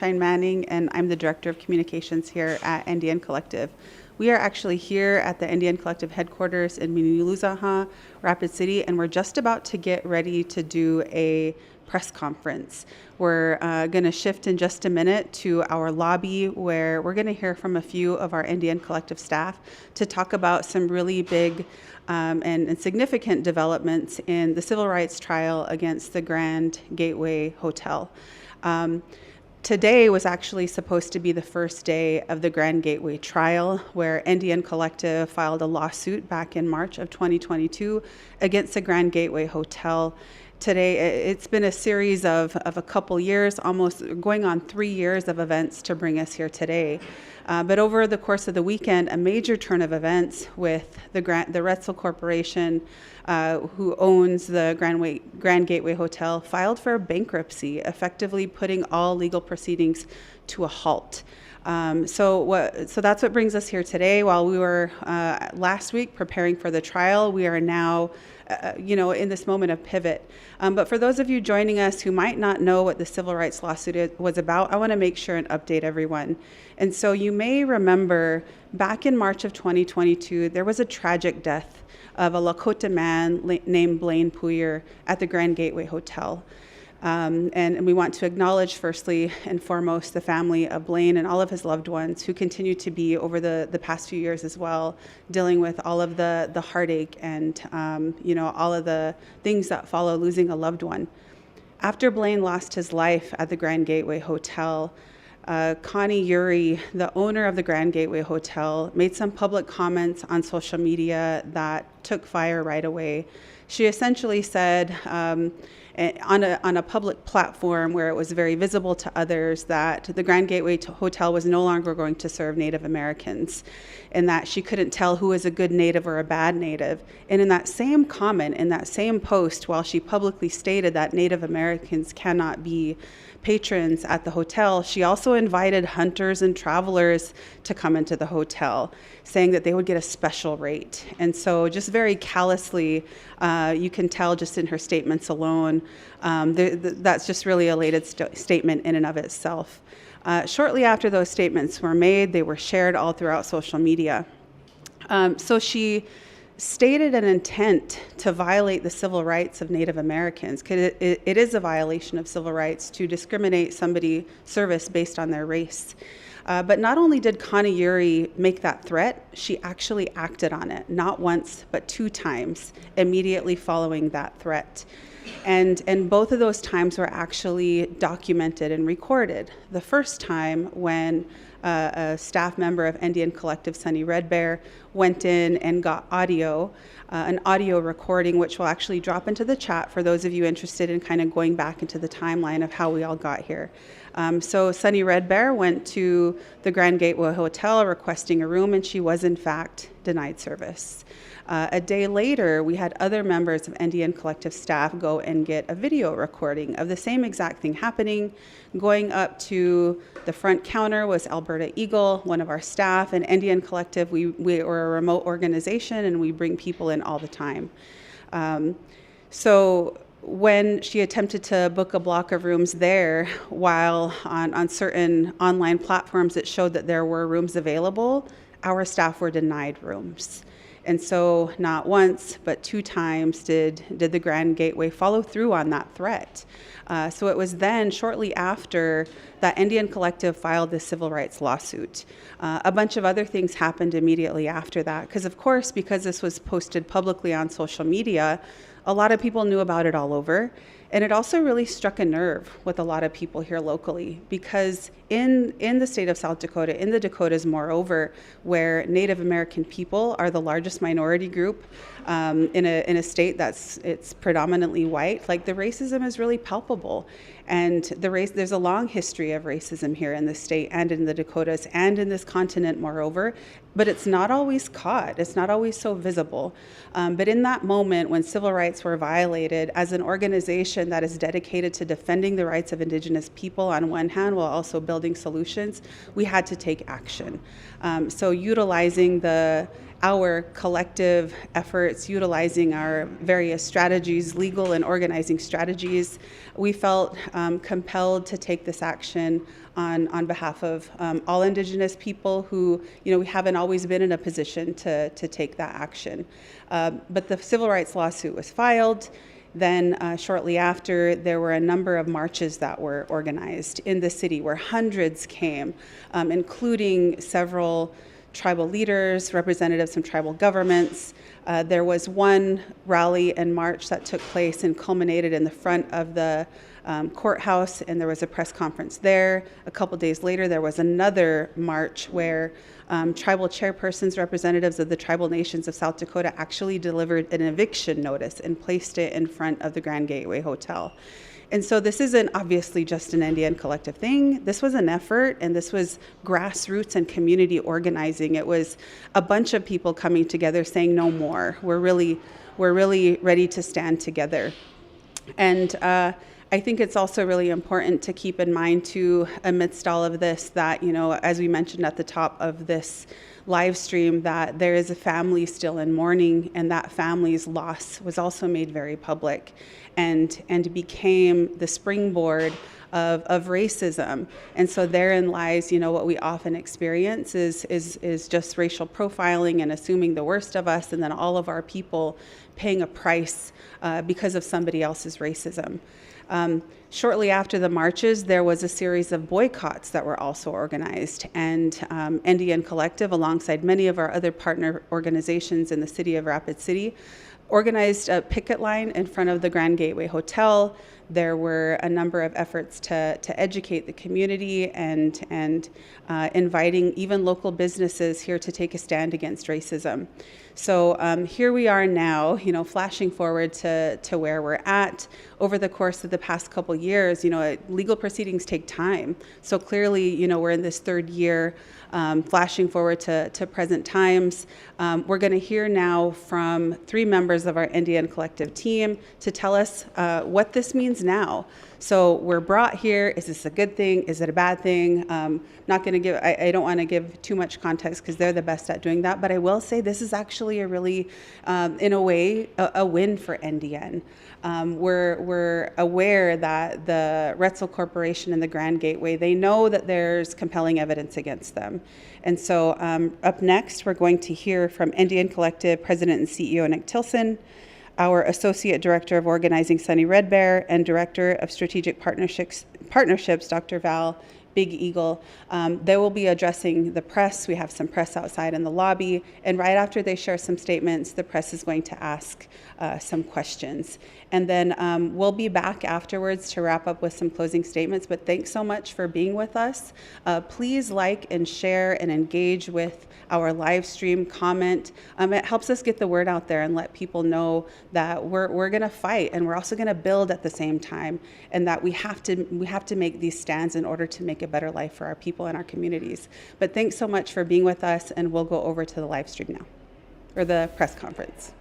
Manning, and I'm the Director of Communications here at NDN Collective. We are actually here at the NDN Collective Headquarters in Minuluzaha, Rapid City, and we're just about to get ready to do a press conference. We're going to shift in just a minute to our lobby, where we're going to hear from a few of our NDN Collective staff to talk about some really big and significant developments in the civil rights trial against the Grand Gateway Hotel. Today was actually supposed to be the first day of the Grand Gateway trial, where NDN Collective filed a lawsuit back in March of 2022 against the Grand Gateway Hotel. Today, it's been a series of a couple years, almost going on 3 years of events to bring us here today. But over the course of the weekend, a major turn of events with the Retsel Corporation, who owns the Grand Gateway Hotel, filed for bankruptcy, effectively putting all legal proceedings to a halt. So that's what brings us here today. While we were last week preparing for the trial, we are now in this moment of pivot. But for those of you joining us who might not know what the civil rights lawsuit was about, I want to make sure and update everyone. And so you may remember back in March of 2022, there was a tragic death of a Lakota man named Blaine Puyer at the Grand Gateway Hotel. And we want to acknowledge firstly and foremost the family of Blaine and all of his loved ones who continue to be over the past few years as well, dealing with all of the heartache and all of the things that follow losing a loved one. After Blaine lost his life at the Grand Gateway Hotel, Connie Uri, the owner of the Grand Gateway Hotel, made some public comments on social media that took fire right away. She essentially said, on a public platform where it was very visible to others, that the Grand Gateway Hotel was no longer going to serve Native Americans, and that she couldn't tell who was a good Native or a bad Native. And in that same comment, in that same post, while she publicly stated that Native Americans cannot be patrons at the hotel, she also invited hunters and travelers to come into the hotel, saying that they would get a special rate. And so just very callously, you can tell just in her statements alone, that's just really a elated statement in and of itself. Shortly after those statements were made, they were shared all throughout social media. So she stated an intent to violate the civil rights of Native Americans, because it is a violation of civil rights to discriminate somebody's service based on their race. But not only did Connie Uri make that threat, she actually acted on it, not once, but 2 times immediately following that threat. And both of those times were actually documented and recorded. The first time when a staff member of NDN Collective, Sunny Red Bear, went in and got an audio recording, which will actually drop into the chat for those of you interested in kind of going back into the timeline of how we all got here. So Sunny Red Bear went to the Grand Gateway Hotel requesting a room, and she was in fact denied service. A day later, we had other members of NDN Collective staff go and get a video recording of the same exact thing happening. Going up to the front counter was Valeriah Eagle, one of our staff, and NDN Collective, we are a remote organization and we bring people in all the time. So when she attempted to book a block of rooms there, while on certain online platforms it showed that there were rooms available, our staff were denied rooms. And so not once, but 2 times did the Grand Gateway follow through on that threat. So it was then, shortly after, that NDN Collective filed this civil rights lawsuit. A bunch of other things happened immediately after that, because of course, because this was posted publicly on social media, a lot of people knew about it all over. And it also really struck a nerve with a lot of people here locally, because in the state of South Dakota, in the Dakotas moreover, where Native American people are the largest minority group in a state it's predominantly white, like the racism is really palpable. And there's a long history of racism here in the state and in the Dakotas and in this continent moreover, but it's not always caught. It's not always so visible. But in that moment when civil rights were violated, as an organization that is dedicated to defending the rights of Indigenous people on one hand while also building solutions, we had to take action. So utilizing our collective efforts, utilizing our various strategies, legal and organizing strategies, we felt compelled to take this action on behalf of all Indigenous people who, we haven't always been in a position to take that action. But the civil rights lawsuit was filed. Then shortly after, there were a number of marches that were organized in the city where hundreds came, including several tribal leaders, representatives from tribal governments. There was one rally and march that took place and culminated in the front of the courthouse, and there was a press conference there. A couple days later, there was another march where tribal chairpersons, representatives of the tribal nations of South Dakota actually delivered an eviction notice and placed it in front of the Grand Gateway Hotel. And so this isn't obviously just an NDN Collective thing. This was an effort, and this was grassroots and community organizing. It was a bunch of people coming together saying no more. We're really ready to stand together. And I think it's also really important to keep in mind too, amidst all of this, that, as we mentioned at the top of this live stream, that there is a family still in mourning, and that family's loss was also made very public and became the springboard of racism. And so therein lies, what we often experience is just racial profiling and assuming the worst of us, and then all of our people paying a price because of somebody else's racism. Shortly after the marches, there was a series of boycotts that were also organized, and NDN Collective, alongside many of our other partner organizations in the city of Rapid City, organized a picket line in front of the Grand Gateway Hotel. There were a number of efforts to educate the community and inviting even local businesses here to take a stand against racism. So here we are now, flashing forward to where we're at. Over the course of the past couple years, legal proceedings take time. So clearly, we're in this third year, flashing forward to present times. We're going to hear now from 3 members of our NDN Collective team to tell us what this means now. So we're brought here. Is this a good thing? Is it a bad thing? Not going to give. I don't want to give too much context because they're the best at doing that. But I will say this is actually a really, in a way, a win for NDN. We're aware that the Retsel Corporation and the Grand Gateway, they know that there's compelling evidence against them. And so up next, we're going to hear from NDN Collective President and CEO Nick Tilsen, our Associate Director of Organizing, Sunny Red Bear, and Director of Strategic Partnerships, Dr. Val Big Eagle. They will be addressing the press. We have some press outside in the lobby. And right after they share some statements, the press is going to ask some questions. And then we'll be back afterwards to wrap up with some closing statements. But thanks so much for being with us. Please like and share and engage with our live stream, comment. It helps us get the word out there and let people know that we're going to fight, and we're also going to build at the same time, and that we have to make these stands in order to make a better life for our people and our communities. But thanks so much for being with us, and we'll go over to the live stream now, or the press conference.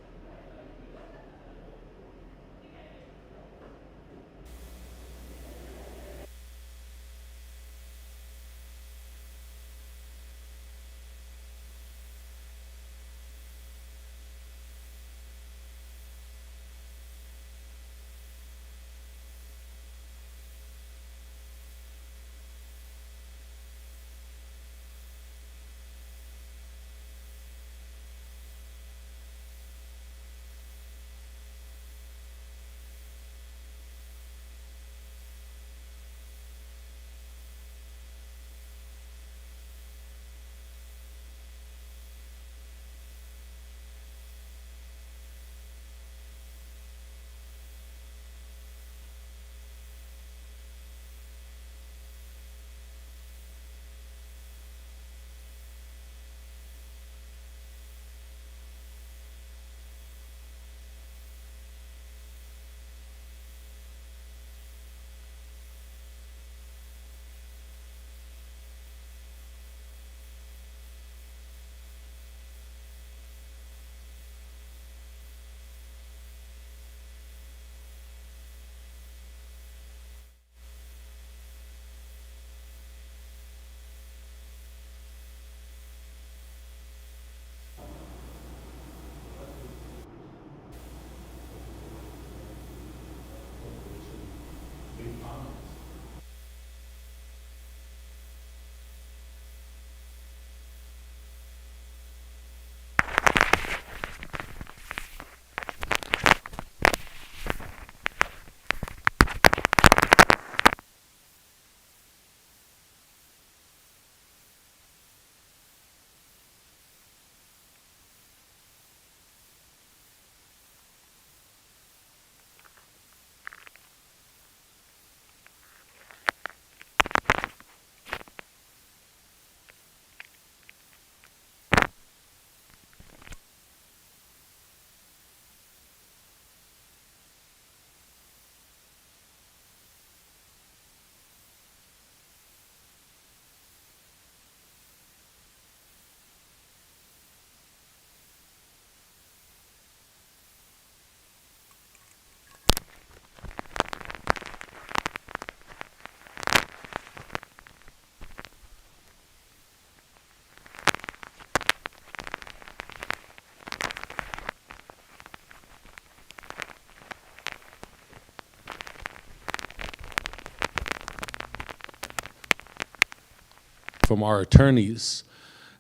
from our attorneys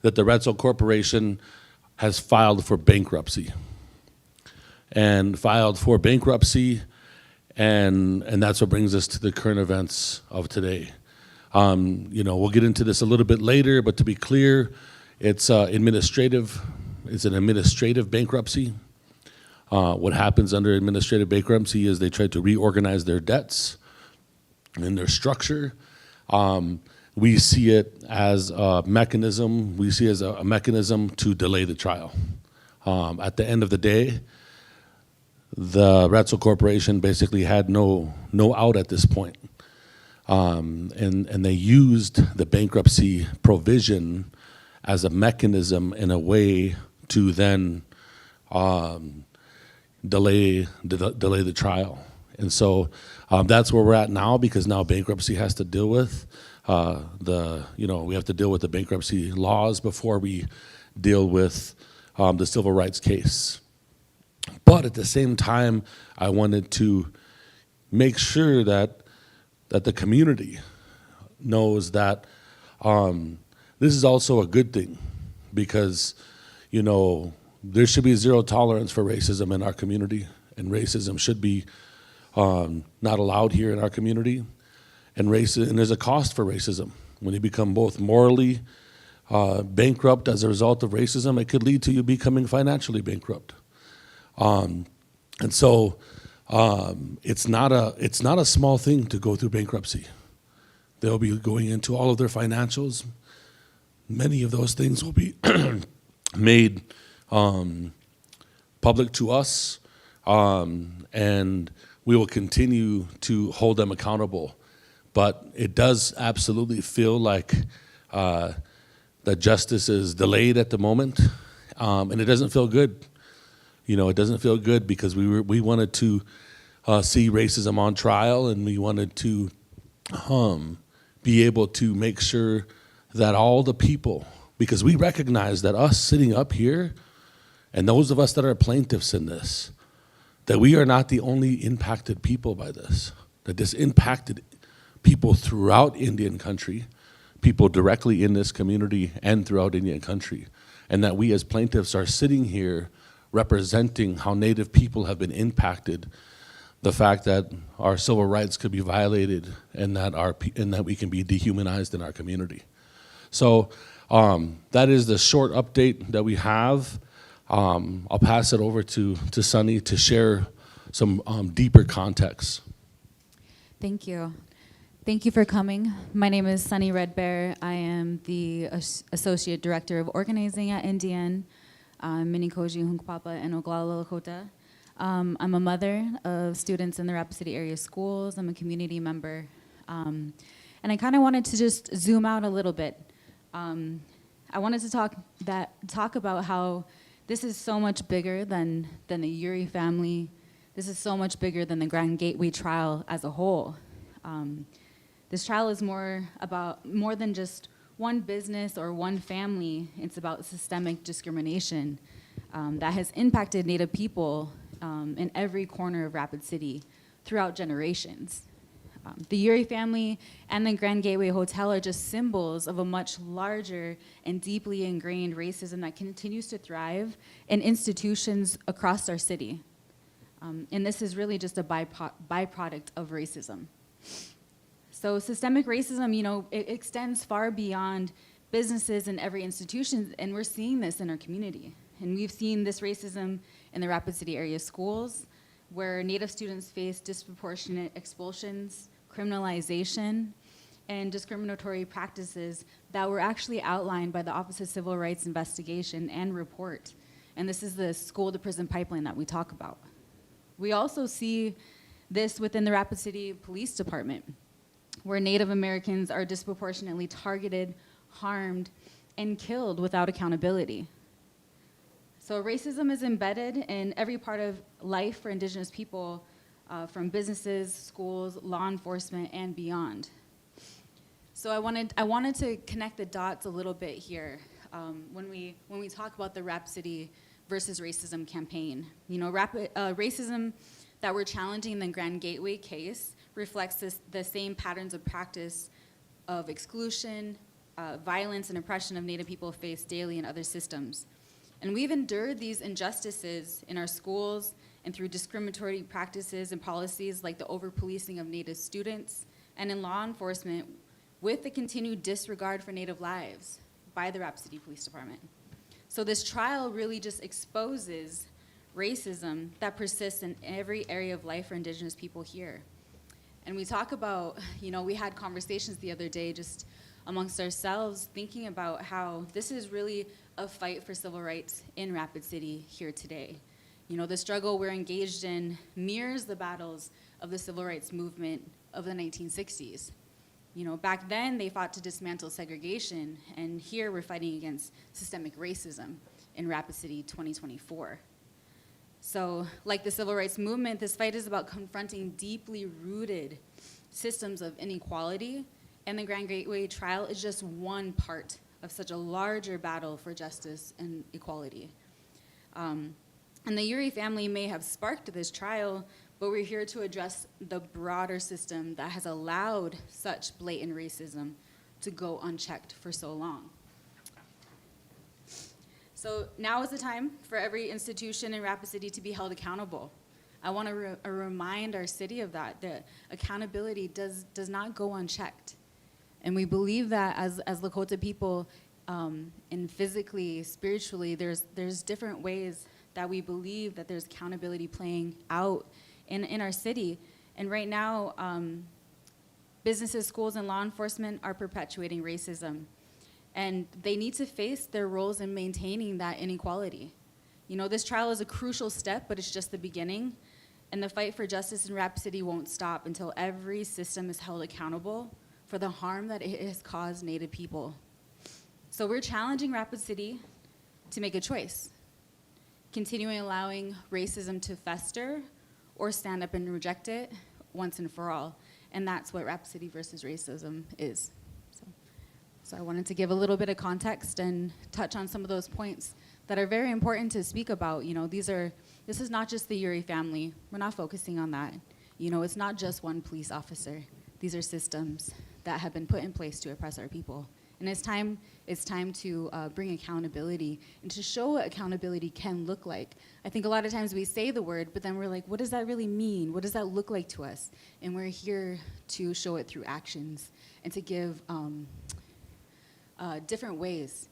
that the Retsel Corporation has filed for bankruptcy. And that's what brings us to the current events of today. We'll get into this a little bit later, but to be clear, it's an administrative bankruptcy. What happens under administrative bankruptcy is they try to reorganize their debts and their structure. We see it as a mechanism. We see it as a mechanism to delay the trial. At the end of the day, the Retsel Corporation basically had no out at this point. And they used the bankruptcy provision as a mechanism in a way to then delay the trial. And so that's where we're at now, because now bankruptcy has to deal with we have to deal with the bankruptcy laws before we deal with the civil rights case. But at the same time, I wanted to make sure that the community knows that this is also a good thing, because there should be zero tolerance for racism in our community, and racism should be not allowed here in our community. And there's a cost for racism. When you become both morally bankrupt as a result of racism, it could lead to you becoming financially bankrupt. And so it's not a small thing to go through bankruptcy. They'll be going into all of their financials. Many of those things will be made public to us, and we will continue to hold them accountable. But it does absolutely feel like that justice is delayed at the moment, and it doesn't feel good. It doesn't feel good, because we wanted to see racism on trial, and we wanted to be able to make sure that all the people, because we recognize that us sitting up here, and those of us that are plaintiffs in this, that we are not the only impacted people by this, that this impacted people throughout Indian country, people directly in this community and throughout Indian country, and that we as plaintiffs are sitting here representing how Native people have been impacted, the fact that our civil rights could be violated, and that we can be dehumanized in our community. So that is the short update that we have. I'll pass it over to Sunny to share some deeper context. Thank you. Thank you for coming. My name is Sunny Redbear. I am the Associate Director of Organizing at NDN, Minikoji, Hunkpapa, and Oglala, Dakota. I'm a mother of students in the Rapid City area schools. I'm a community member. And I kind of wanted to just zoom out a little bit. I wanted to talk about how this is so much bigger than the Uri family. This is so much bigger than the Grand Gateway trial as a whole. This trial is more than just one business or one family. It's about systemic discrimination that has impacted Native people in every corner of Rapid City throughout generations. The Uri family and the Grand Gateway Hotel are just symbols of a much larger and deeply ingrained racism that continues to thrive in institutions across our city. And this is really just a byproduct of racism. So systemic racism, it extends far beyond businesses and every institution, and we're seeing this in our community. And we've seen this racism in the Rapid City area schools, where Native students face disproportionate expulsions, criminalization, and discriminatory practices that were actually outlined by the Office of Civil Rights Investigation and report. And this is the school-to-prison pipeline that we talk about. We also see this within the Rapid City Police Department, where Native Americans are disproportionately targeted, harmed, and killed without accountability. So racism is embedded in every part of life for Indigenous people, from businesses, schools, law enforcement, and beyond. So I wanted to connect the dots a little bit here when we talk about the Rapid City versus racism campaign. Racism that we're challenging in the Grand Gateway case reflects the same patterns of practice of exclusion, violence and oppression of Native people face daily in other systems. And we've endured these injustices in our schools and through discriminatory practices and policies like the over-policing of Native students, and in law enforcement with the continued disregard for Native lives by the Rapid City Police Department. So this trial really just exposes racism that persists in every area of life for Indigenous people here. And we talk about, we had conversations the other day just amongst ourselves, thinking about how this is really a fight for civil rights in Rapid City here today. The struggle we're engaged in mirrors the battles of the civil rights movement of the 1960s. Back then they fought to dismantle segregation, and here we're fighting against systemic racism in Rapid City 2024. So, like the civil rights movement, this fight is about confronting deeply rooted systems of inequality, and the Grand Gateway trial is just one part of such a larger battle for justice and equality. And the Uri family may have sparked this trial, but we're here to address the broader system that has allowed such blatant racism to go unchecked for so long. So now is the time for every institution in Rapid City to be held accountable. I want to remind our city of that accountability does not go unchecked. And we believe that as Lakota people, and physically, spiritually, there's different ways that we believe that there's accountability playing out in our city. And right now, businesses, schools, and law enforcement are perpetuating racism. And they need to face their roles in maintaining that inequality. This trial is a crucial step, but it's just the beginning. And the fight for justice in Rapid City won't stop until every system is held accountable for the harm that it has caused Native people. So we're challenging Rapid City to make a choice, continuing allowing racism to fester or stand up and reject it once and for all. And that's what Rapid City versus racism is. So I wanted to give a little bit of context and touch on some of those points that are very important to speak about. This is not just the Uri family. We're not focusing on that. It's not just one police officer. These are systems that have been put in place to oppress our people. And it's time to bring accountability and to show what accountability can look like. I think a lot of times we say the word, but then we're like, what does that really mean? What does that look like to us? And we're here to show it through actions and to give different ways,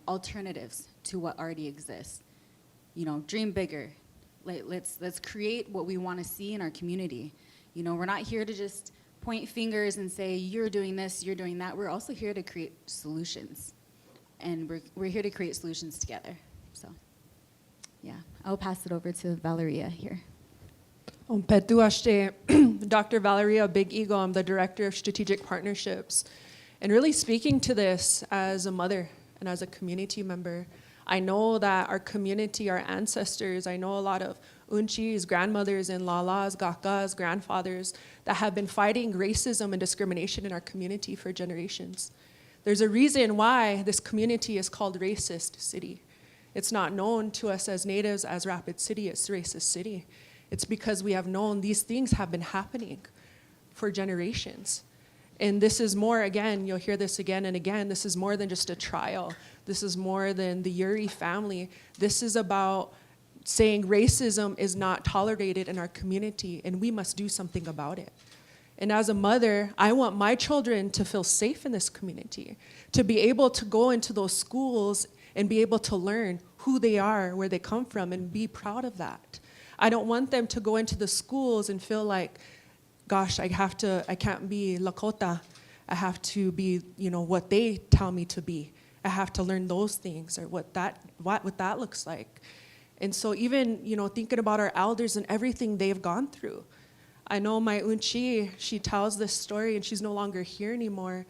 alternatives to what already exists. Dream bigger. Let's create what we want to see in our community. We're not here to just point fingers and say, you're doing this, you're doing that. We're also here to create solutions. And we're here to create solutions together. So, yeah, I'll pass it over to Valeriah here. Dr. Valeriah Big Eagle, I'm the Director of Strategic Partnerships. And really speaking to this as a mother and as a community member, I know that our community, our ancestors, I know a lot of unchis, grandmothers, and lalas, gakas, grandfathers that have been fighting racism and discrimination in our community for generations. There's a reason why this community is called Racist City. It's not known to us as natives as Rapid City, it's Racist City. It's because we have known these things have been happening for generations. And this is more, again, you'll hear this again and again, this is more than just a trial. This is more than the Uri family. This is about saying racism is not tolerated in our community and we must do something about it. And as a mother, I want my children to feel safe in this community, to be able to go into those schools and be able to learn who they are, where they come from, and be proud of that. I don't want them to go into the schools and feel like, gosh, I can't be Lakota. I have to be, what they tell me to be. I have to learn those things or what that looks like. And so even, thinking about our elders and everything they've gone through. I know my unchi, she tells this story and she's no longer here anymore,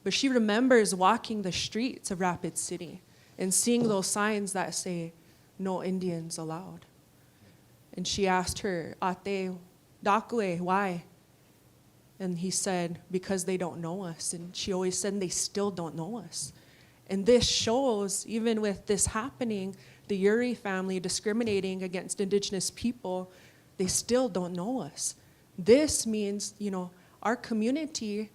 but she remembers walking the streets of Rapid City and seeing those signs that say, no Indians allowed. And she asked her, Ate, Dakue, why? And he said, because they don't know us. And she always said, they still don't know us. And this shows, even with this happening, the Uri family discriminating against Indigenous people, they still don't know us. This means, our community,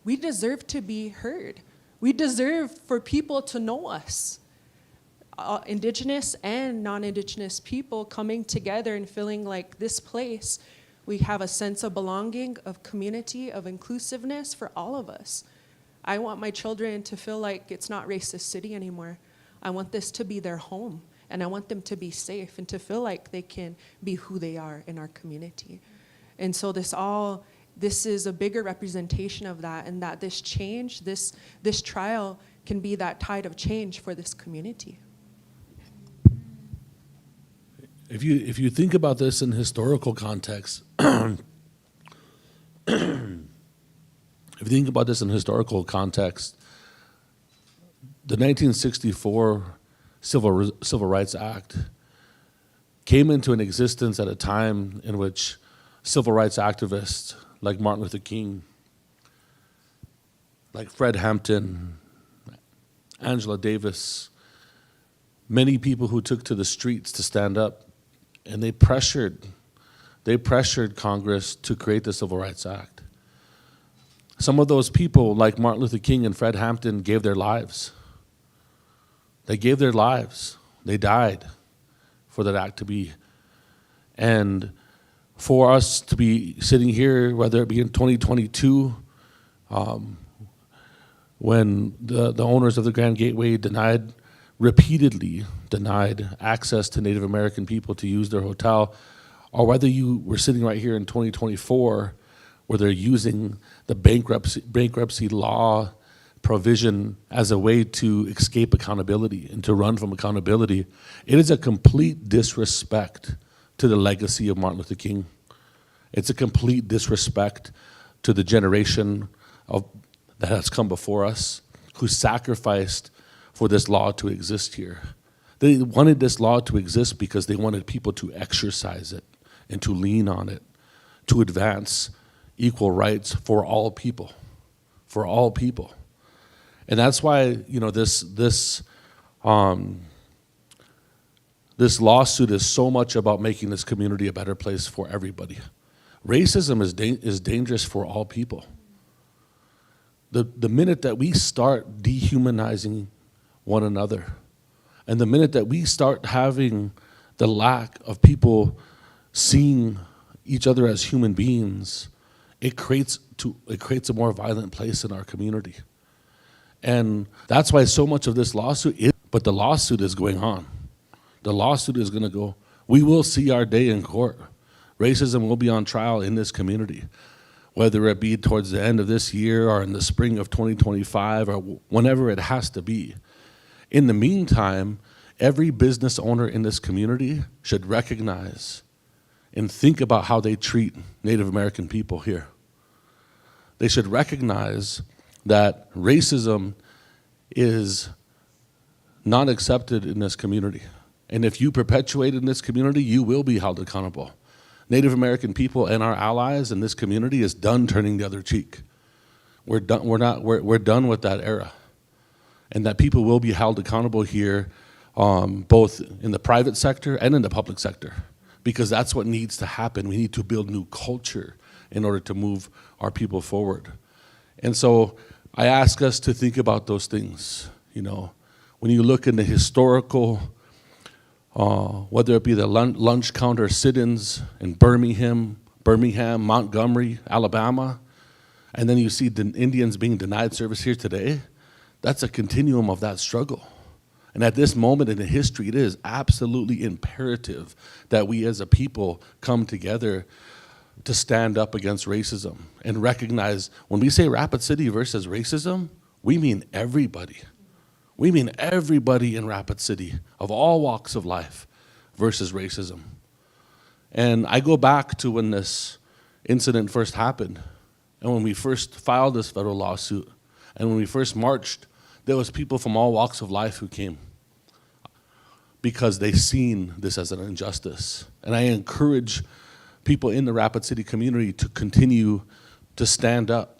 we deserve to be heard. We deserve for people to know us. Indigenous and non-Indigenous people coming together and feeling like this place, we have a sense of belonging, of community, of inclusiveness for all of us. I want my children to feel like it's not racist city anymore. I want this to be their home, and I want them to be safe and to feel like they can be who they are in our community. And so this is a bigger representation of that, and that this change, this trial can be that tide of change for this community. If you think about this in historical context, if you think about this in historical context, the 1964 Civil Rights Act came into an existence at a time in which civil rights activists like Martin Luther King, like Fred Hampton, Angela Davis, many people who took to the streets to stand up, and they pressured Congress to create the Civil Rights Act. Some of those people, like Martin Luther King and Fred Hampton, gave their lives. They gave their lives. They died for that act to be. And for us to be sitting here, whether it be in 2022, when the owners of the Grand Gateway repeatedly denied access to Native American people to use their hotel, or whether you were sitting right here in 2024 where they're using the bankruptcy law provision as a way to escape accountability and to run from accountability, it is a complete disrespect to the legacy of Martin Luther King. It's a complete disrespect to the generation that has come before us, who sacrificed for this law to exist here. They wanted this law to exist because they wanted people to exercise it and to lean on it, to advance equal rights for all people, for all people. And that's why, you know, this lawsuit is so much about making this community a better place for everybody. Racism is dangerous for all people. The minute that we start dehumanizing one another, and the minute that we start having the lack of people seeing each other as human beings, it creates a more violent place in our community. And that's why so much of this lawsuit is, but the lawsuit is going on. The lawsuit is going to go. We will see our day in court. Racism will be on trial in this community, whether it be towards the end of this year or in the spring of 2025 or whenever it has to be. In the meantime, every business owner in this community should recognize and think about how they treat Native American people here. They should recognize that racism is not accepted in this community. And if you perpetuate in this community, you will be held accountable. Native American people and our allies in this community is done turning the other cheek. We're done with that era. And that people will be held accountable here, both in the private sector and in the public sector, because that's what needs to happen. We need to build new culture in order to move our people forward. And so I ask us to think about those things. You know, when you look in the historical, whether it be the lunch counter sit-ins in Birmingham, Montgomery, Alabama, and then you see the Indians being denied service here today, that's a continuum of that struggle. And at this moment in the history, it is absolutely imperative that we as a people come together to stand up against racism and recognize when we say Rapid City versus racism, we mean everybody. We mean everybody in Rapid City of all walks of life versus racism. And I go back to when this incident first happened and when we first filed this federal lawsuit and when we first marched, there was people from all walks of life who came because they seen this as an injustice. And I encourage people in the Rapid City community to continue to stand up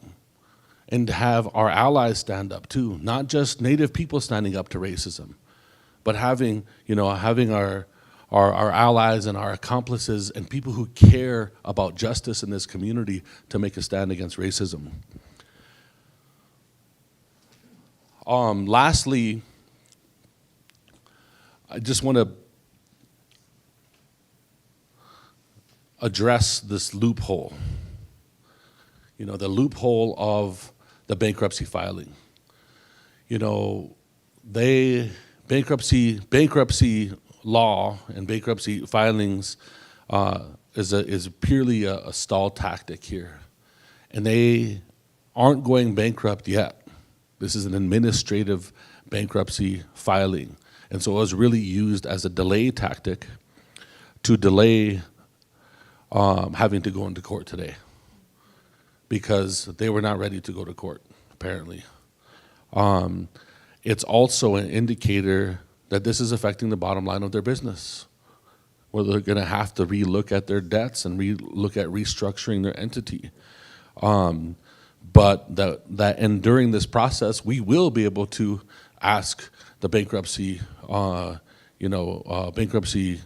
and to have our allies stand up too, not just Native people standing up to racism, but having our allies and our accomplices and people who care about justice in this community to make a stand against racism. Lastly, I just want to address this loophole. You know, the loophole of the bankruptcy filing. You know, bankruptcy law and bankruptcy filings is purely a stall tactic here, and they aren't going bankrupt yet. This is an administrative bankruptcy filing, and so it was really used as a delay tactic to delay having to go into court today, because they were not ready to go to court, apparently. It's also an indicator that this is affecting the bottom line of their business, where they're going to have to relook at their debts and relook at restructuring their entity. But and during this process, we will be able to ask the bankruptcy, bankruptcy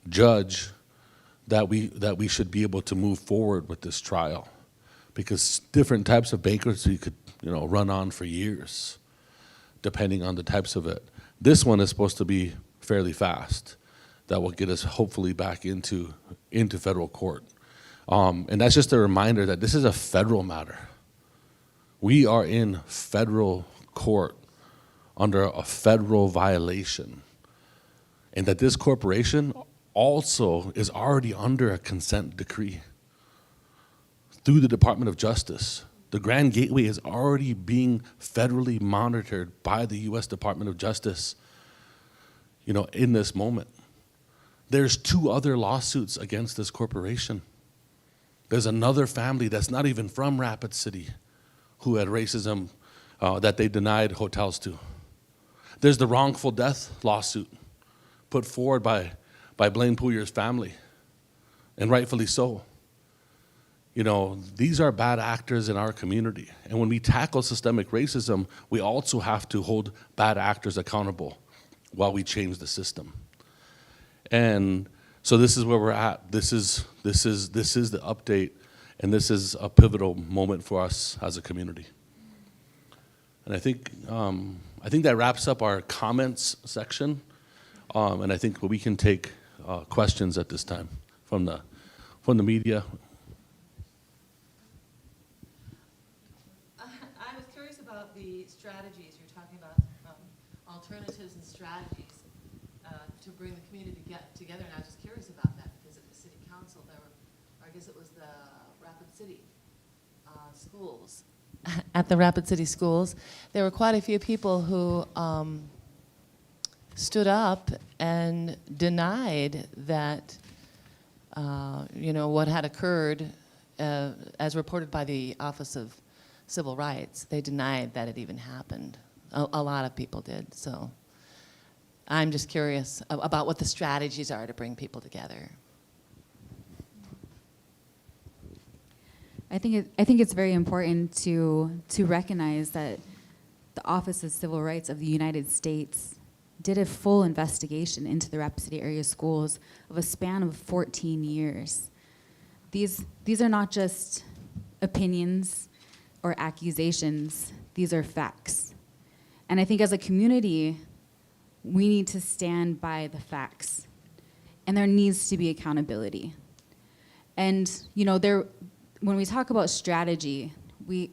judge that we should be able to move forward with this trial, because different types of bankruptcy could run on for years, depending on the types of it. This one is supposed to be fairly fast. That will get us hopefully back into federal court. And that's just a reminder that this is a federal matter. We are in federal court under a federal violation. And that this corporation also is already under a consent decree through the Department of Justice. The Grand Gateway is already being federally monitored by the U.S. Department of Justice, in this moment. There's 2 other lawsuits against this corporation. There's another family that's not even from Rapid City who had racism that they denied hotels to. There's the wrongful death lawsuit put forward by Blaine Pooyer's family, and rightfully so. These are bad actors in our community. And when we tackle systemic racism, we also have to hold bad actors accountable while we change the system. And so this is where we're at. This is the update, and this is a pivotal moment for us as a community. And I think that wraps up our comments section. And I think we can take questions at this time from the media. I was curious about the strategies. You're talking about alternatives and strategies to bring the community together, and I was just curious about that, because at the city council there were, or I guess it was the Rapid City schools. At the Rapid City schools, there were quite a few people who stood up and denied that, what had occurred, as reported by the Office of Civil Rights. They denied that it even happened. A lot of people did. So I'm just curious about what the strategies are to bring people together. I think it's very important to recognize that the Office of Civil Rights of the United States did a full investigation into the Rapid City area schools of a span of 14 years. These are not just opinions or accusations, these are facts. And I think as a community, we need to stand by the facts, and there needs to be accountability. And when we talk about strategy, we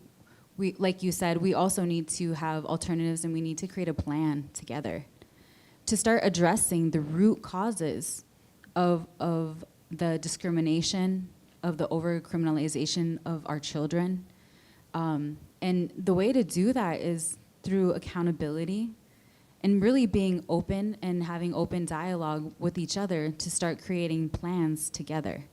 like you said, we also need to have alternatives, and we need to create a plan together to start addressing the root causes of the discrimination, of the over-criminalization of our children. And the way to do that is through accountability and really being open and having open dialogue with each other to start creating plans together.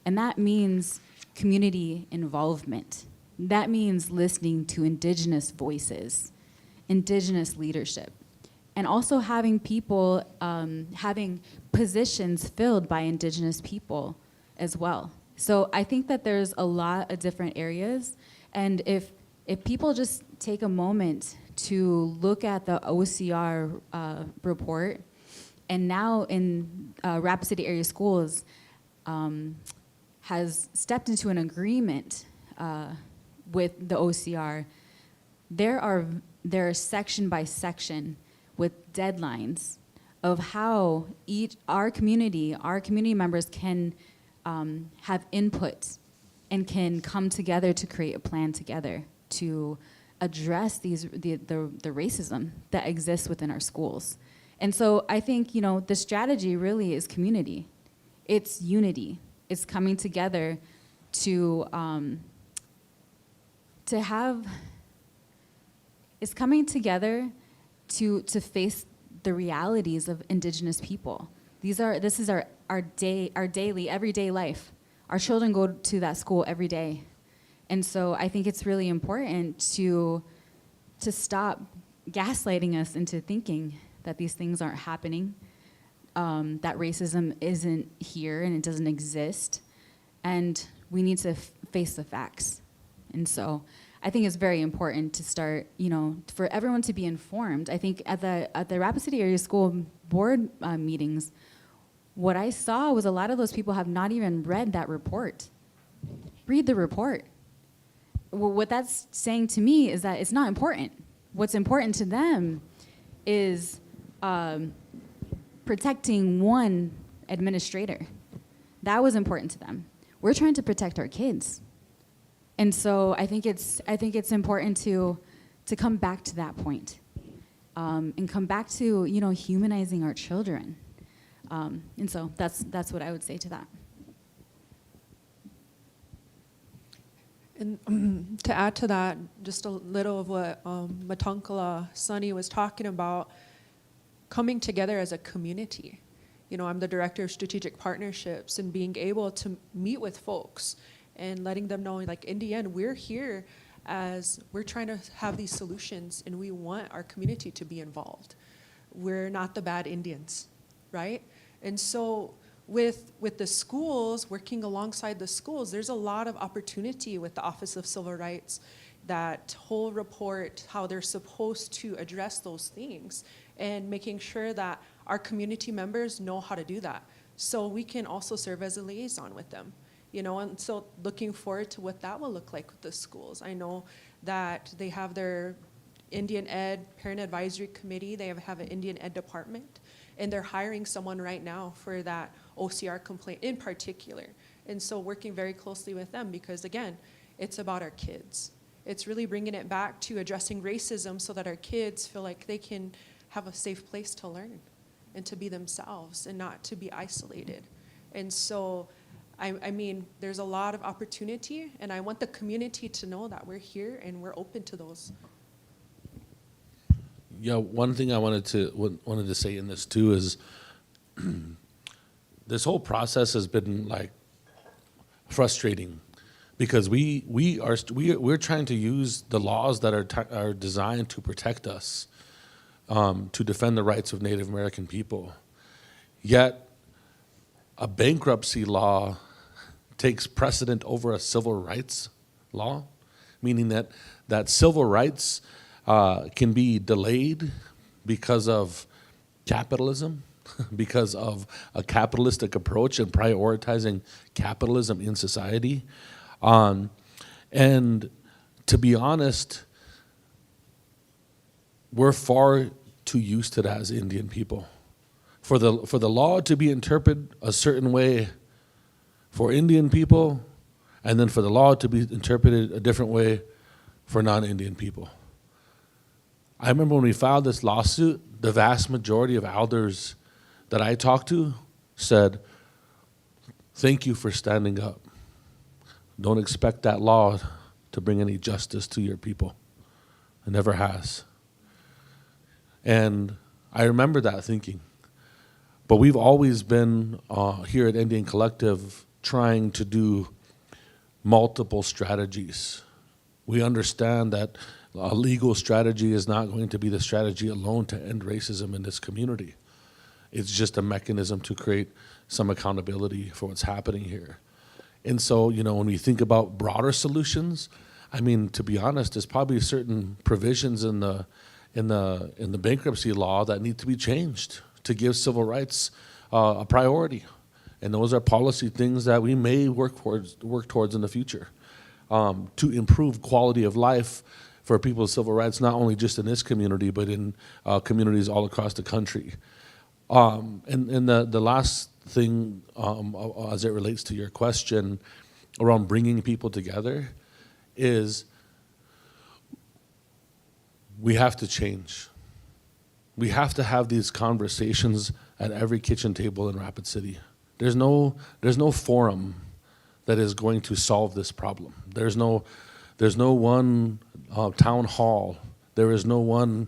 And that means community involvement. That means listening to Indigenous voices, Indigenous leadership, and also having people, having positions filled by Indigenous people as well. So I think that there's a lot of different areas, and if people just take a moment to look at the OCR report, and now in Rapid City area schools has stepped into an agreement with the OCR, there are section by section with deadlines of how our community members can have input and can come together to create a plan together to address the racism that exists within our schools. And so I think, the strategy really is community. It's unity. It's coming together to face the realities of Indigenous people. This is our daily, everyday life. Our children go to that school every day. And so I think it's really important to stop gaslighting us into thinking that these things aren't happening, that racism isn't here and it doesn't exist. And we need to face the facts. And so I think it's very important to start, for everyone to be informed. I think at the Rapid City Area School board meetings, what I saw was a lot of those people have not even read that report. Read the report. Well, what that's saying to me is that it's not important. What's important to them is protecting one administrator. That was important to them. We're trying to protect our kids. And so I think it's important to come back to that point, and come back to humanizing our children. And so that's what I would say to that. And to add to that, just a little of what Matankala Sunny was talking about, coming together as a community. I'm the director of strategic partnerships, and being able to meet with folks and letting them know, like, in the end, we're here as we're trying to have these solutions, and we want our community to be involved. We're not the bad Indians, right? And so with the schools, working alongside the schools, there's a lot of opportunity with the Office of Civil Rights, that whole report, how they're supposed to address those things, and making sure that our community members know how to do that. So we can also serve as a liaison with them. And so looking forward to what that will look like with the schools. I know that they have their Indian Ed Parent Advisory Committee, they have an Indian Ed department, and they're hiring someone right now for that OCR complaint in particular. And so working very closely with them, because again, it's about our kids. It's really bringing it back to addressing racism so that our kids feel like they can have a safe place to learn and to be themselves and not to be isolated. And so, I mean, there's a lot of opportunity, and I want the community to know that we're here and we're open to those. Yeah, one thing I wanted to say in this too is this whole process has been like frustrating, because we're trying to use the laws that are designed to protect us, to defend the rights of Native American people. Yet a bankruptcy law takes precedent over a civil rights law, meaning that civil rights can be delayed because of capitalism, because of a capitalistic approach and prioritizing capitalism in society. And to be honest, we're far too used to that as Indian people. For the law to be interpreted a certain way for Indian people, and then for the law to be interpreted a different way for non-Indian people. I remember when we filed this lawsuit, the vast majority of elders that I talked to said, "Thank you for standing up. Don't expect that law to bring any justice to your people. It never has." And I remember that thinking. But we've always been here at NDN Collective trying to do multiple strategies. We understand that a legal strategy is not going to be the strategy alone to end racism in this community. It's just a mechanism to create some accountability for what's happening here. And so, when we think about broader solutions, I mean, to be honest, there's probably certain provisions in the bankruptcy law that need to be changed to give civil rights a priority. And those are policy things that we may work towards in the future. to improve quality of life for people with civil rights, not only just in this community, but in communities all across the country. And the last thing, as it relates to your question around bringing people together, is we have to change. We have to have these conversations at every kitchen table in Rapid City. There's no forum that is going to solve this problem. There's no one town hall. There is no one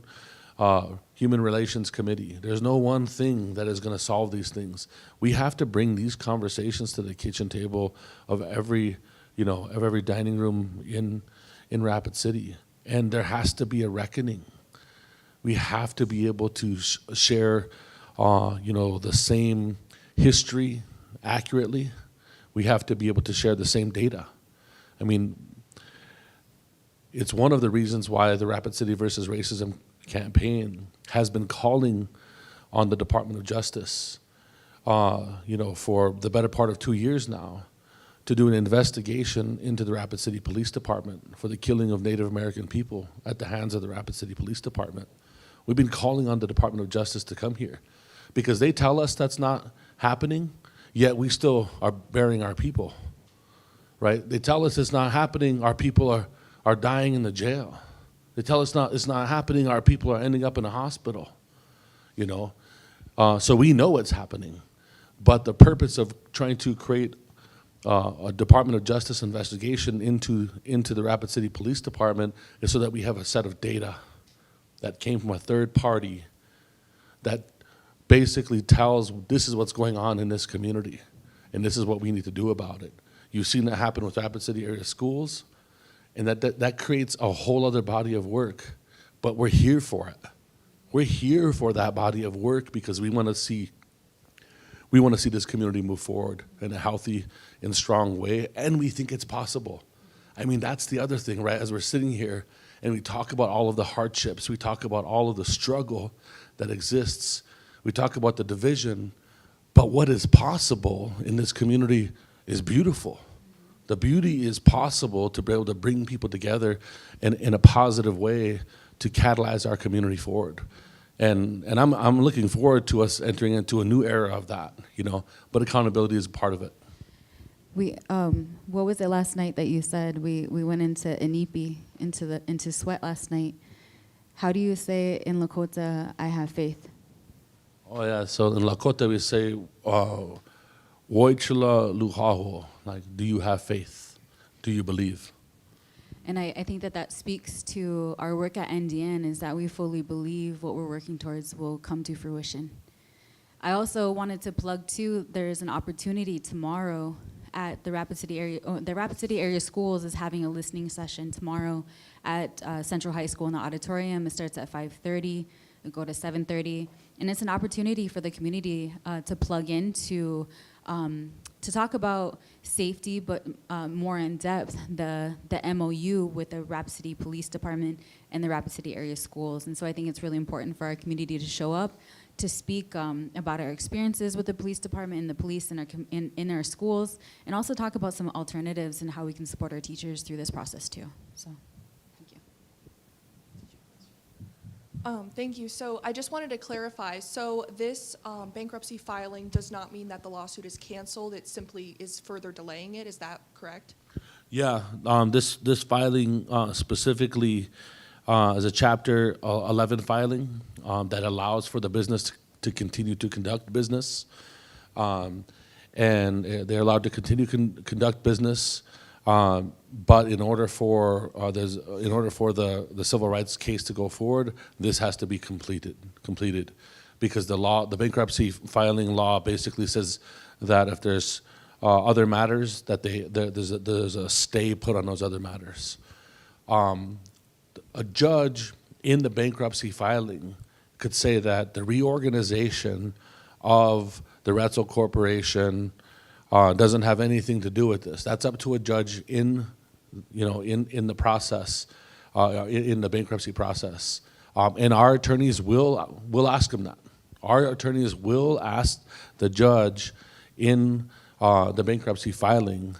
human relations committee. There's no one thing that is going to solve these things. We have to bring these conversations to the kitchen table of every dining room in Rapid City, and there has to be a reckoning. We have to be able to share, the same history accurately. We have to be able to share the same data. I mean, it's one of the reasons why the Rapid City versus Racism campaign has been calling on the Department of Justice, for the better part of 2 years now, to do an investigation into the Rapid City Police Department for the killing of Native American people at the hands of the Rapid City Police Department. We've been calling on the Department of Justice to come here because they tell us that's not happening, yet we still are burying our people, right? They tell us it's not happening, our people are dying in the jail. They tell us it's not happening, our people are ending up in a hospital, So we know it's happening. But the purpose of trying to create a Department of Justice investigation into the Rapid City Police Department is so that we have a set of data that came from a third party that basically tells this is what's going on in this community and this is what we need to do about it. You've seen that happen with Rapid City area schools, and that creates a whole other body of work, but we're here for it. We're here for that body of work because we want to see this community move forward in a healthy and strong way, and we think it's possible. I mean, that's the other thing, right? As we're sitting here and we talk about all of the hardships, we talk about all of the struggle that exists, we talk about the division, but what is possible in this community is beautiful. The beauty is possible to be able to bring people together in a positive way to catalyze our community forward. And I'm looking forward to us entering into a new era of that, but accountability is a part of it. What was it last night that you said we went into Inipi, into sweat last night? How do you say in Lakota, I have faith? Oh yeah, so in Lakota we say, Woichila luhaho, like, do you have faith? Do you believe? And I think that speaks to our work at NDN, is that we fully believe what we're working towards will come to fruition. I also wanted to plug too, there's an opportunity tomorrow at the Rapid City area schools is having a listening session tomorrow at Central High School in the auditorium. It starts at 5:30, it'll go to 7:30. And it's an opportunity for the community to plug into, to talk about safety, but more in depth, the MOU with the Rapid City Police Department and the Rapid City area schools. And so I think it's really important for our community to show up, to speak about our experiences with the police department and the police in our schools, and also talk about some alternatives and how we can support our teachers through this process too. So, thank you. Thank you. So I just wanted to clarify. So this bankruptcy filing does not mean that the lawsuit is canceled. It simply is further delaying it. Is that correct? Yeah, this filing specifically is a Chapter 11 filing that allows for the business to continue to conduct business, and they're allowed to continue conduct business. But in order for the civil rights case to go forward, this has to be completed, because the bankruptcy filing law basically says that if there's other matters, that there's a stay put on those other matters. A judge in the bankruptcy filing could say that the reorganization of the Retsel Corporation doesn't have anything to do with this. That's up to a judge in the process, in the bankruptcy process. And our attorneys will ask him that. Our attorneys will ask the judge in the bankruptcy filing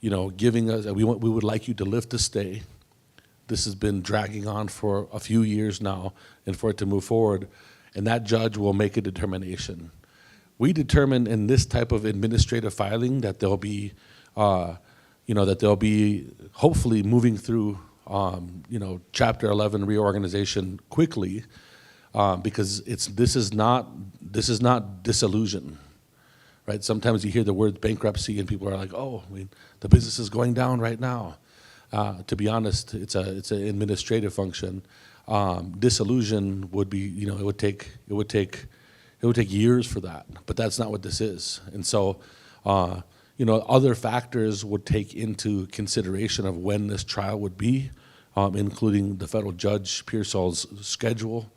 giving us, we would like you to lift the stay. This has been dragging on for a few years now, and for it to move forward, and that judge will make a determination. We determine in this type of administrative filing that there'll be, that they'll be hopefully moving through, Chapter 11 reorganization quickly, because this is not disillusion, right? Sometimes you hear the word bankruptcy and people are like, oh, the business is going down right now. To be honest, it's an administrative function. Disillusion would be, it would take years for that, but that's not what this is. And so, other factors would take into consideration of when this trial would be, including the federal judge Pearsall's schedule,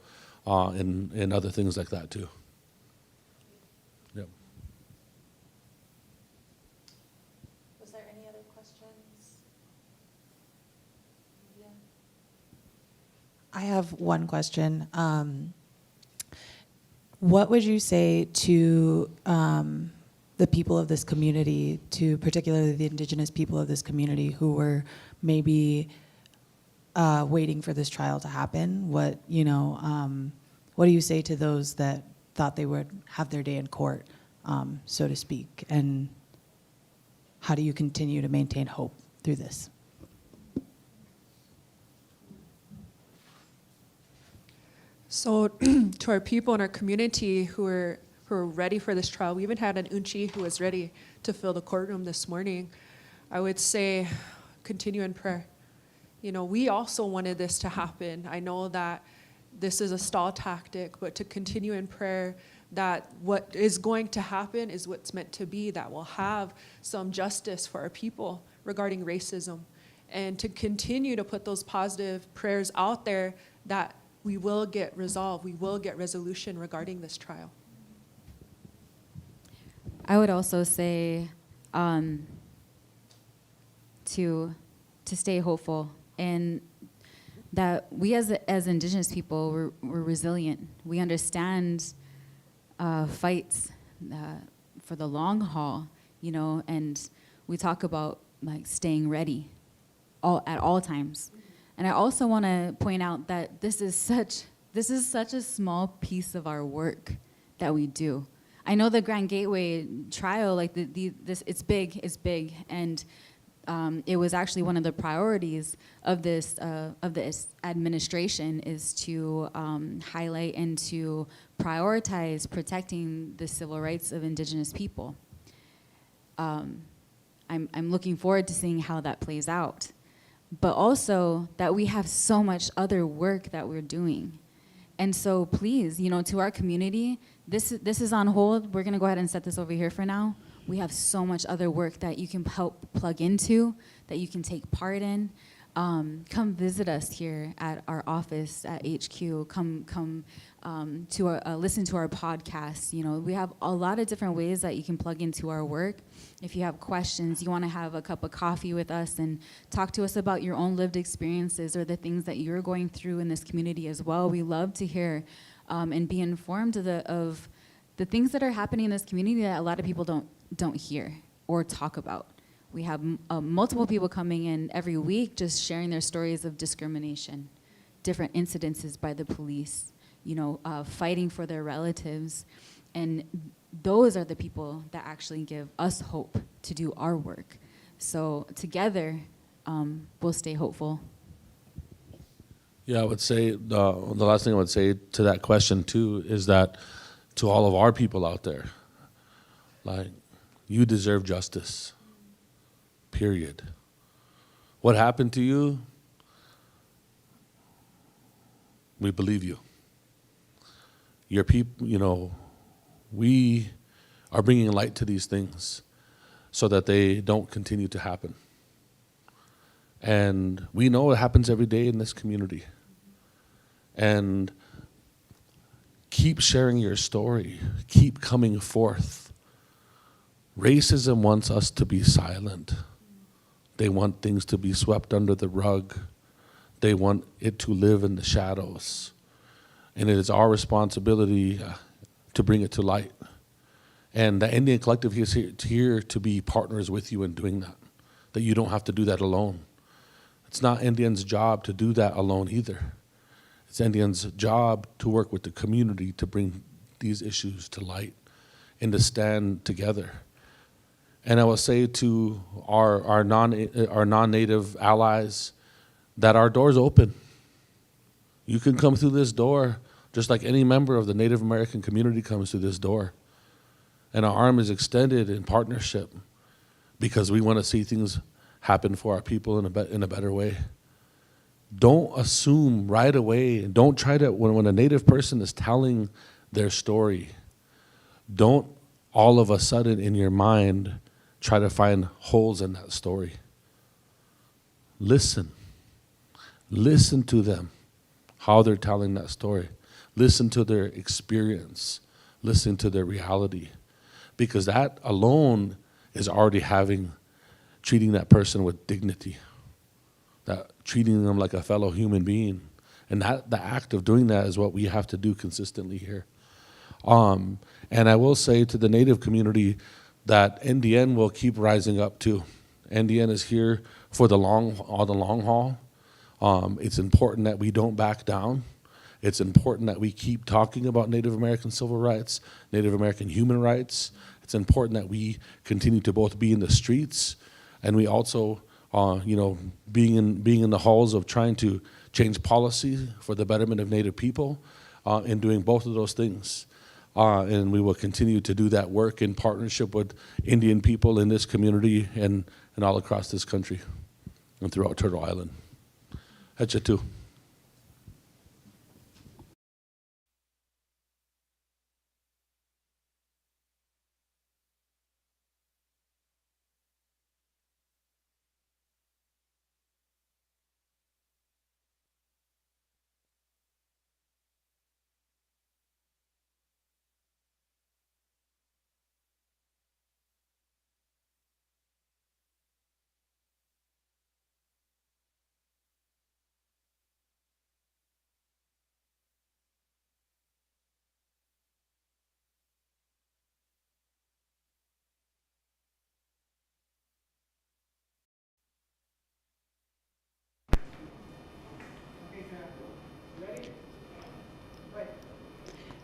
and other things like that too. Yep. Was there any other questions? Yeah. I have one question. What would you say to the people of this community, to particularly the Indigenous people of this community who were maybe waiting for this trial to happen? What do you say to those that thought they would have their day in court, so to speak? And how do you continue to maintain hope through this? So to our people in our community who are ready for this trial, we even had an Unchi who was ready to fill the courtroom this morning. I would say continue in prayer. We also wanted this to happen. I know that this is a stall tactic, but to continue in prayer that what is going to happen is what's meant to be, that we'll have some justice for our people regarding racism, and to continue to put those positive prayers out there that we will get resolve, we will get resolution regarding this trial. I would also say to stay hopeful, and that we as Indigenous people, we're resilient. We understand fights for the long haul, and we talk about like staying ready at all times. And I also want to point out that this is such a small piece of our work that we do. I know the Grand Gateway trial, like it's big, and it was actually one of the priorities of this administration is to highlight and to prioritize protecting the civil rights of Indigenous people. I'm looking forward to seeing how that plays out, but also that we have so much other work that we're doing. And so please, to our community, this is on hold. We're gonna go ahead and set this over here for now. We have so much other work that you can help plug into, that you can take part in. Come visit us here at our office at HQ. Come listen to our podcast. We have a lot of different ways that you can plug into our work. If you have questions, you want to have a cup of coffee with us and talk to us about your own lived experiences or the things that you're going through in this community as well. We love to hear and be informed of the things that are happening in this community that a lot of people don't hear or talk about. We have multiple people coming in every week just sharing their stories of discrimination, different incidences by the police, fighting for their relatives. And those are the people that actually give us hope to do our work. So together, we'll stay hopeful. Yeah, I would say the last thing I would say to that question too is that to all of our people out there, like, you deserve justice. Period. What happened to you? We believe you. Your people, we are bringing light to these things so that they don't continue to happen. And we know it happens every day in this community. And keep sharing your story. Keep coming forth. Racism wants us to be silent. They want things to be swept under the rug. They want it to live in the shadows. And it is our responsibility to bring it to light. And the NDN Collective is here to be partners with you in doing that. that you don't have to do that alone. It's not NDN's job to do that alone either. It's NDN's job to work with the community to bring these issues to light and to stand together. And I will say to our non-native allies that our door's open. You can come through this door just like any member of the Native American community comes through this door. And our arm is extended in partnership because we want to see things happen for our people in a better way. Don't assume right away, and don't try to, when a Native person is telling their story, don't all of a sudden in your mind try to find holes in that story. Listen. Listen to them, how they're telling that story. Listen to their experience. Listen to their reality. Because that alone is already treating that person with dignity, that treating them like a fellow human being. And the act of doing that is what we have to do consistently here. And I will say to the Native community that NDN will keep rising up too. NDN is here for the long haul. It's important that we don't back down. It's important that we keep talking about Native American civil rights, Native American human rights. It's important that we continue to both be in the streets and we also, being in the halls of trying to change policy for the betterment of Native people, and doing both of those things. And we will continue to do that work in partnership with Indian people in this community and all across this country and throughout Turtle Island. Hecha too.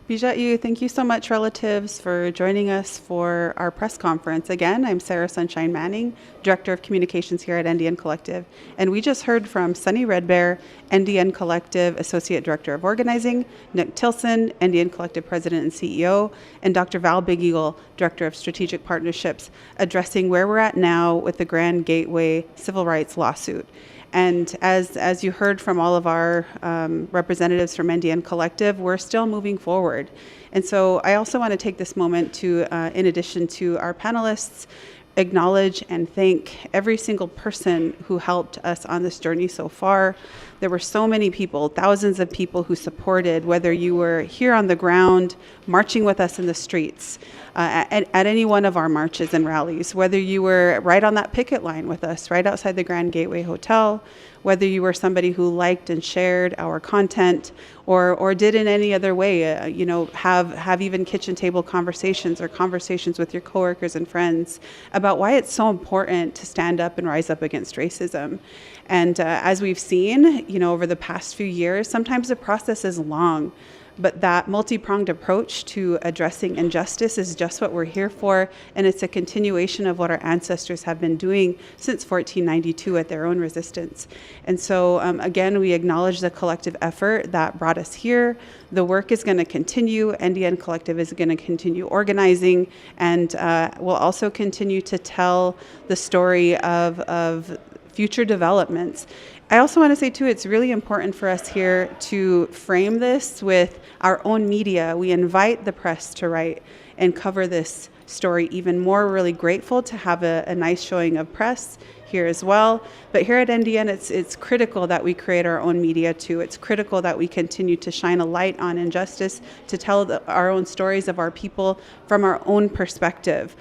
Bijat, thank you so much, relatives, for joining us for our press conference. Again, I'm Sarah Sunshine Manning, Director of Communications here at NDN Collective. And we just heard from Sunny Redbear, NDN Collective Associate Director of Organizing, Nick Tilsen, NDN Collective President and CEO, and Dr. Val Big Eagle, Director of Strategic Partnerships, addressing where we're at now with the Grand Gateway civil rights lawsuit. And as you heard from all of our representatives from NDN Collective, we're still moving forward. And so I also want to take this moment to, in addition to our panelists, acknowledge and thank every single person who helped us on this journey so far. There were so many people, thousands of people who supported, whether you were here on the ground, marching with us in the streets, at any one of our marches and rallies, whether you were right on that picket line with us, right outside the Grand Gateway Hotel, whether you were somebody who liked and shared our content or did in any other way, have even kitchen table conversations or conversations with your coworkers and friends about why it's so important to stand up and rise up against racism. And as we've seen, over the past few years, sometimes the process is long, but that multi-pronged approach to addressing injustice is just what we're here for, and it's a continuation of what our ancestors have been doing since 1492 at their own resistance. And so, again, we acknowledge the collective effort that brought us here. The work is going to continue. NDN Collective is going to continue organizing, and we'll also continue to tell the story of future developments. I also want to say, too, it's really important for us here to frame this with our own media. We invite the press to write and cover this story even more. We're really grateful to have a nice showing of press here as well. But here at NDN, it's critical that we create our own media, too. It's critical that we continue to shine a light on injustice, to tell our own stories of our people from our own perspective.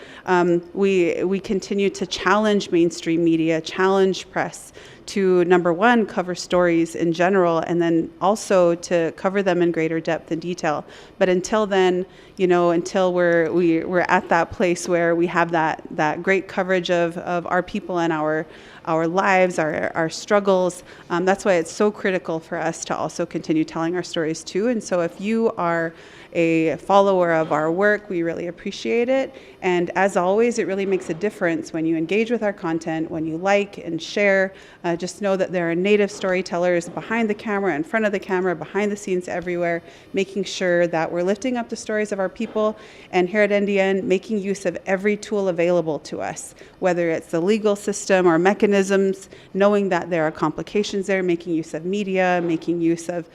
We continue to challenge mainstream media, challenge press, to, number one, cover stories in general, and then also to cover them in greater depth and detail. But until then, until we're at that place where we have that great coverage of our people and our lives, our struggles, that's why it's so critical for us to also continue telling our stories too. And so if you are a follower of our work, we really appreciate it. And as always, it really makes a difference when you engage with our content, when you like and share. Just know that there are native storytellers behind the camera, in front of the camera, behind the scenes, everywhere, making sure that we're lifting up the stories of our people, and here at NDN, making use of every tool available to us, whether it's the legal system or mechanisms, knowing that there are complications there, making use of media, making use of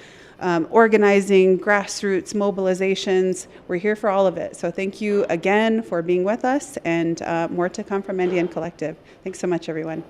organizing, grassroots, mobilizations. We're here for all of it. So thank you again for being with us, and more to come from NDN Collective. Thanks so much, everyone.